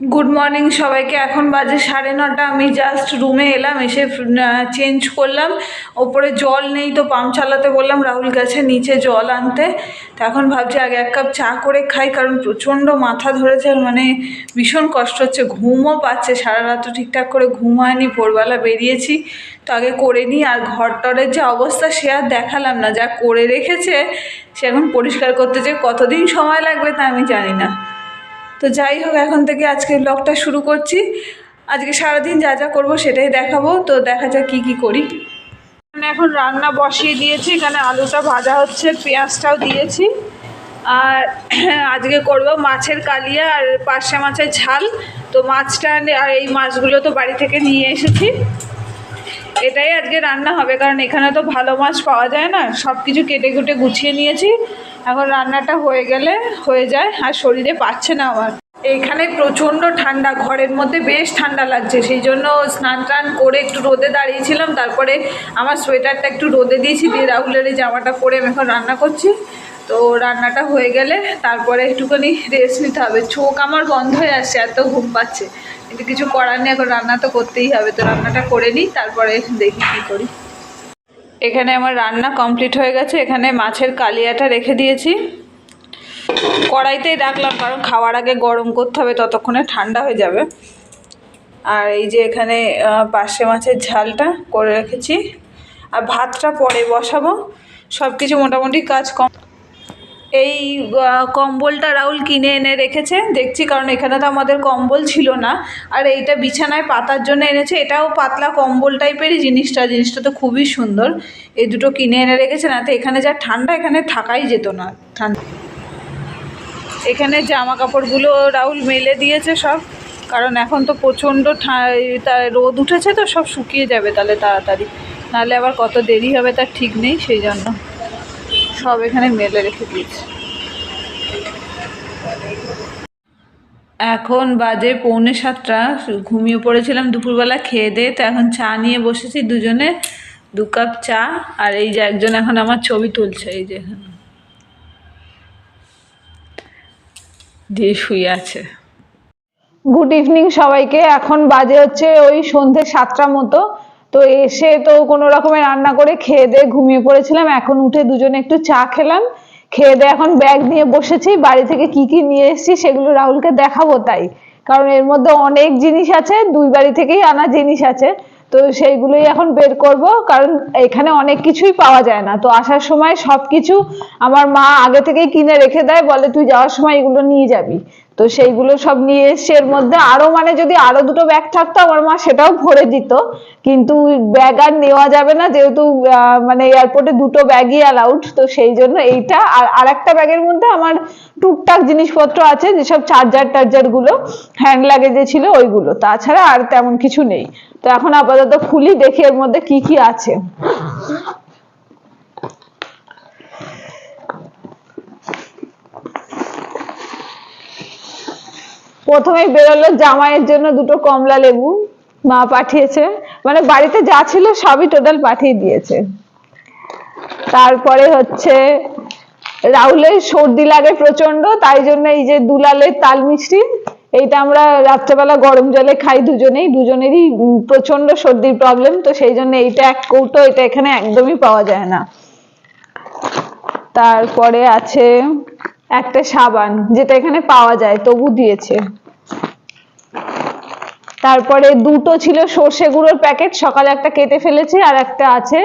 Good morning সবাইকে। এখন বাজে 9:30। আমি জাস্ট রুমে এলাম, এসে চেঞ্জ করলাম। ওপরে জল নেই, তো পাম্প চালাতে বললাম, রাহুল গেছে নিচে জল আনতে। তো এখন ভাবছি আগে এক কাপ চা করে খাই, কারণ প্রচণ্ড মাথা ধরেছে, মানে ভীষণ কষ্ট হচ্ছে, ঘুমও পাচ্ছে, সারা রাত ঠিকঠাক করে ঘুম হয়নি, ভোরবেলা বেরিয়েছি। তো আগে করে নিই। আর ঘর টরের যে অবস্থা সে আর দেখালাম না, যা করে রেখেছে সে এখন পরিষ্কার করতে যে কতদিন সময় লাগবে তা আমি জানি না। তো যাই হোক, এখন থেকে আজকে ব্লগটা শুরু করছি। আজকে সারাদিন যা যা করবো সেটাই দেখাবো। তো দেখা যাক কী কী করি। এখন রান্না বসিয়ে দিয়েছি, এখানে আলুটা ভাজা হচ্ছে, পেঁয়াজটাও দিয়েছি। আর আজকে করব মাছের কালিয়া আর পার্শে মাছের ঝাল। তো মাছটা আর এই মাছগুলো তো বাড়ি থেকে নিয়ে এসেছি, এটাই আজকে রান্না হবে, কারণ এখানে তো ভালো মাছ পাওয়া যায় না। সব কিছু কেটে কুটে গুছিয়ে নিয়েছি, এখন রান্নাটা হয়ে গেলে হয়ে যায়। আর শরীরে পাচ্ছে না আমার, এখানে প্রচণ্ড ঠান্ডা, ঘরের মধ্যে বেশ ঠান্ডা লাগছে, সেই জন্য স্নান টান করে একটু রোদে দাঁড়িয়েছিলাম। তারপরে আমার সোয়েটারটা একটু রোদে দিয়েছি, দিয়ে রাহুলের এই জামাটা পরে আমি এখন রান্না করছি। তো রান্নাটা হয়ে গেলে তারপরে একটুখানি রেস্ট নিতে হবে। চোখ আমার বন্ধ হয়ে আসছে, এত ঘুম পাচ্ছে, কিন্তু কিছু করার নেই, এখন রান্না তো করতেই হবে। তো রান্নাটা করে নিই, তারপরে দেখি কী করি। এখানে আমার রান্না কমপ্লিট হয়ে গেছে। এখানে মাছের কালিয়াটা রেখে দিয়েছি, কড়াইতেই রাখলাম, কারণ খাওয়ার আগে গরম করতে হবে, ততক্ষণে ঠান্ডা হয়ে যাবে। আর এই যে এখানে পার্শে মাছের ঝালটা করে রেখেছি, আর ভাতটা পরে বসাবো। সব কিছু মোটামুটি কাজ কম। এই কম্বলটা রাহুল কিনে এনে রেখেছে দেখছি, কারণ এখানে তো আমাদের কম্বল ছিল না। আর এইটা বিছানায় পাতার জন্য এনেছে, এটাও পাতলা কম্বল টাইপেরই জিনিসটা তো খুবই সুন্দর। এই দুটো কিনে এনে রেখেছে, না তো এখানে যা ঠান্ডা, এখানে থাকাই যেত না ঠান্ডা। এখানে জামা কাপড়গুলো রাহুল মেলে দিয়েছে সব, কারণ এখন তো প্রচণ্ড রোদ উঠেছে, তো সব শুকিয়ে যাবে তাহলে তাড়াতাড়ি, নাহলে আবার কত দেরি হবে তার ঠিক নেই, সেই জন্য সব এখানে মেলে রেখে দিয়েছে। এখন বাজে 6:45। ঘুমিয়ে পড়েছিলাম দুপুরবেলা খেয়ে দিয়ে, তো এখন চা নিয়ে বসেছি দুজনে, 2 কাপ চা। আর এই যে একজন এখন আমার ছবি তুলছে, এই যে এখানে দিয়ে শুয়ে আছে। গুড ইভিনিং সবাইকে। এখন বাজে হচ্ছে ওই সন্ধ্যে 7টার মতো। তো এসে তো কোনো রকমের রান্না করে খেয়ে দিয়ে ঘুমিয়ে পড়েছিলাম। এখন উঠে দুজনে একটু চা খেলাম, খেয়ে দিয়ে এখন ব্যাগ নিয়ে বসেছি। বাড়ি থেকে কি কি নিয়ে এসেছি সেগুলো রাহুলকে দেখাবো, তাই কারণ এর মধ্যে অনেক জিনিস আছে, 2 বাড়ি থেকেই আনা জিনিস আছে। তো সেইগুলোই এখন বের করব, কারণ এখানে অনেক কিছুই পাওয়া যায় না। তো আসার সময় সবকিছু আমার মা আগে থেকেই কিনে রেখে দেয়, বলে তুই যাওয়ার সময় এগুলো নিয়ে যাবি। তো সেইগুলো সব নিয়ে এসছে। এর মধ্যে আরো মানে যদি আরো 2টো ব্যাগ থাকতো আমার মা সেটাও ভরে দিত, কিন্তু ব্যাগ আর নেওয়া যাবে না, যেহেতু মানে এয়ারপোর্টে 2টো ব্যাগই অ্যালাউড। তো সেই জন্য এইটা আর একটা ব্যাগের মধ্যে আমার টুকটাক জিনিসপত্র আছে, যেসব চার্জার গুলো হ্যান্ড লাগেজে ছিল ওইগুলো, তাছাড়া আর তেমন কিছু নেই। তো এখন আপাতত খুলি, দেখি এর মধ্যে কি কি আছে। প্রথমেই বেরোলো জামাইয়ের জন্য 2টো কমলা লেবু, মা পাঠিয়েছে, মানে বাড়িতে যা ছিল সবই টোটাল পাঠিয়ে দিয়েছে। তারপরে হচ্ছে রাহুলের সর্দি লাগে প্রচন্ড, তাই জন্য এই যে দুলালের তাল মিষ্টি, এইটা আমরা রাত্রেবেলা গরম জলে খাই দুজনেরই প্রচন্ড সর্দির প্রবলেম, তো সেই জন্য এইটা 1 কৌটো, এটা এখানে একদমই পাওয়া যায় না। তারপরে আছে একটা সাবান, যেটা এখানে পাওয়া যায় তবু দিয়েছে। তারপরে 2টো ছিল সর্ষে গুঁড়োর প্যাকেট, সকালে একটা কেটে ফেলেছি, আর একটা আছে,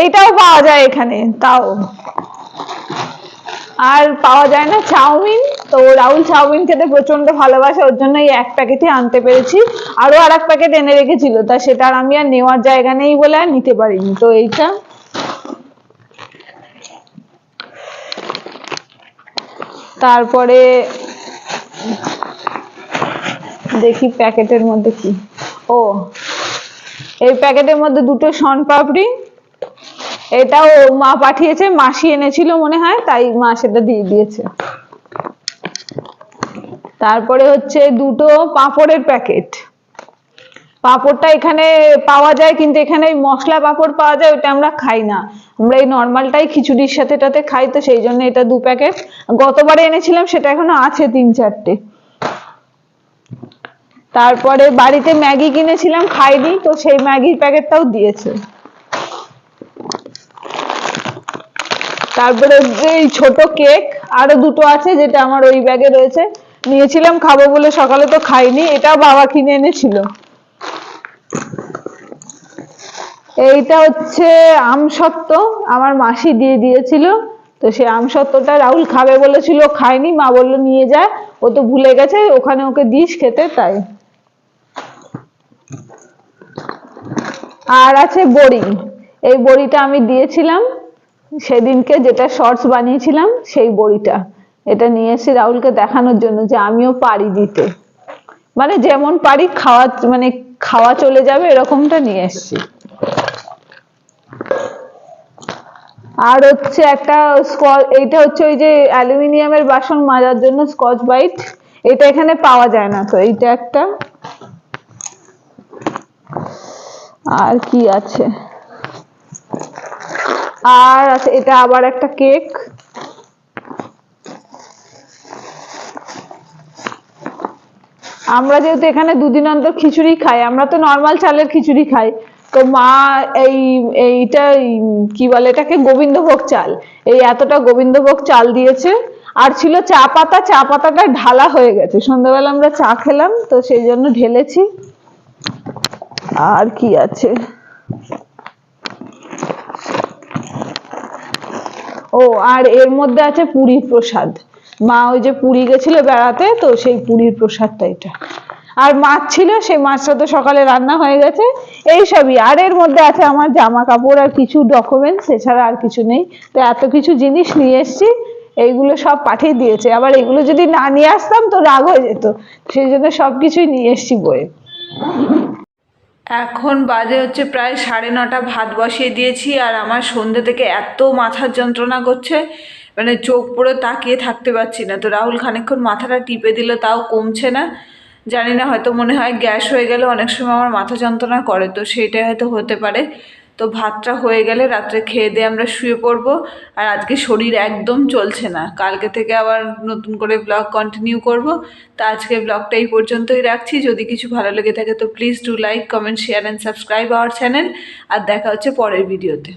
এইটাও পাওয়া যায় এখানে তাও। আর পাওয়া যায় না চাউমিন, তো রাহুল চাউমিন খেতে প্রচন্ড ভালোবাসে, ওর জন্য এই 1 প্যাকেটই আনতে পেরেছি। আরো আর 1 প্যাকেট এনে রেখেছিল, তা সেটা আমি আর নেওয়ার জায়গা নেই বলে আর নিতে পারিনি। তো এইটা, তারপরে দেখি প্যাকেটের মধ্যে কি। ও, এই প্যাকেটের মধ্যে 2টো শনপাপড়ি, এটাও মা পাঠিয়েছে, মাসি এনেছিল মনে হয়, তাই মা সেটা দিয়ে দিয়েছে। তারপরে হচ্ছে 2টো পাঁপড়ের প্যাকেট। পাঁপড়টা এখানে পাওয়া যায়, কিন্তু এখানে মশলা পাঁপড় পাওয়া যায়, ওটা আমরা খাই না, আমরা এই নর্মালটাই খিচুড়ির সাথে টাতে খাই, তো সেই জন্য এটা 2 প্যাকেট। গতবারে এনেছিলাম, সেটা এখনো আছে 3-4টে। তারপরে বাড়িতে ম্যাগি কিনেছিলাম, খাইনি, তো সেই ম্যাগির প্যাকেটটাও দিয়েছে। তারপরে এই ছোট কেক আরো দুটো আছে, যেটা আমার ওই ব্যাগে রয়েছে, নিয়েছিলাম খাবো বলে, সকালে তো খাইনি, এটাও বাবা কিনে এনেছিল। এইটা হচ্ছে আমসত্ত্ব, আমার মাসি দিয়ে দিয়েছিল, তো সেই আমসত্ত্বটা রাহুল খাবে বলেছিল, খায়নি, মা বললো নিয়ে যায়, ও তো ভুলে গেছে, ওখানে ওকে দিস খেতে, তাই। আর আছে বড়ি, এই বড়িটা আমি দিয়েছিলাম সেদিনকে, যেটা শর্টস বানিয়েছিলাম, সেই বড়িটা, এটা নিয়ে এসেছি রাহুলকে দেখানোর জন্য যে আমিও পারি দিতে, মানে যেমন পারি খাওয়া, মানে খাওয়া চলে যাবে এরকমটা নিয়ে এসেছি। আর হচ্ছে একটা এইটা হচ্ছে ওই যে অ্যালুমিনিয়ামের বাসন মাজার জন্য স্কচ ব্রাইট, এটা এখানে পাওয়া যায় না, তো এইটা একটা। আর কি আছে, আর আছে এটা আবার একটা কেক। আমরা যেহেতু এখানে দুদিন অন্তর খিচুড়ি খাই, আমরা তো নর্মাল চালের খিচুড়ি খাই, তো মা এইটা কি বলে এটাকে, গোবিন্দভোগ চাল, এই এতটা গোবিন্দভোগ চাল দিয়েছে। আর ছিল চা পাতা, চা পাতাটা ঢালা হয়ে গেছে, সন্ধ্যাবেলা আমরা চা খেলাম, তো সেই জন্য ঢেলেছি। আর কি আছে, ও আর এর মধ্যে আছে পুরীর প্রসাদ, মা ওই যে পুরী গেছিল বেড়াতে, তো সেই পুরীর প্রসাদটা এটা। আর মাছ ছিল, সেই মাছটা তো সকালে রান্না হয়ে গেছে। এইসবই, আর এর মধ্যে আছে আমার জামা কাপড় আর কিছু ডকুমেন্টস, এছাড়া আর কিছু নেই। তো এত কিছু জিনিস নিয়ে এসেছি, এইগুলো সব পাঠিয়ে দিয়েছে, আবার এগুলো যদি না নিয়ে আসতাম তো রাগ হয়ে যেত, সেই জন্য সবকিছুই নিয়ে এসেছি বয়ে। এখন বাজে হচ্ছে প্রায় 9:30, ভাত বসিয়ে দিয়েছি, আর আমার সন্ধ্যে থেকে এত মাথার যন্ত্রণা করছে, মানে চোখ পুরো তাকিয়ে থাকতে পারছি না। তো রাহুল খানিকক্ষণ মাথাটা টিপে দিল, তাও কমছে না, জানি না, হয়তো মনে হয় গ্যাস হয়ে গেলে অনেক সময় আমার মাথা যন্ত্রণা করে, তো সেইটাই হয়তো হতে পারে। তো ভাতটা হয়ে গেলে রাত্রে খেয়ে দিয়ে আমরা শুয়ে পড়বো। আর আজকে শরীর একদম চলছে না, কালকে থেকে আবার নতুন করে ব্লগ কন্টিনিউ করব। তো আজকে ব্লগটা এই পর্যন্তই রাখছি। যদি কিছু ভালো লেগে থাকে তো please do like, comment, share and subscribe our channel. আর দেখা হচ্ছে পরের ভিডিওতে।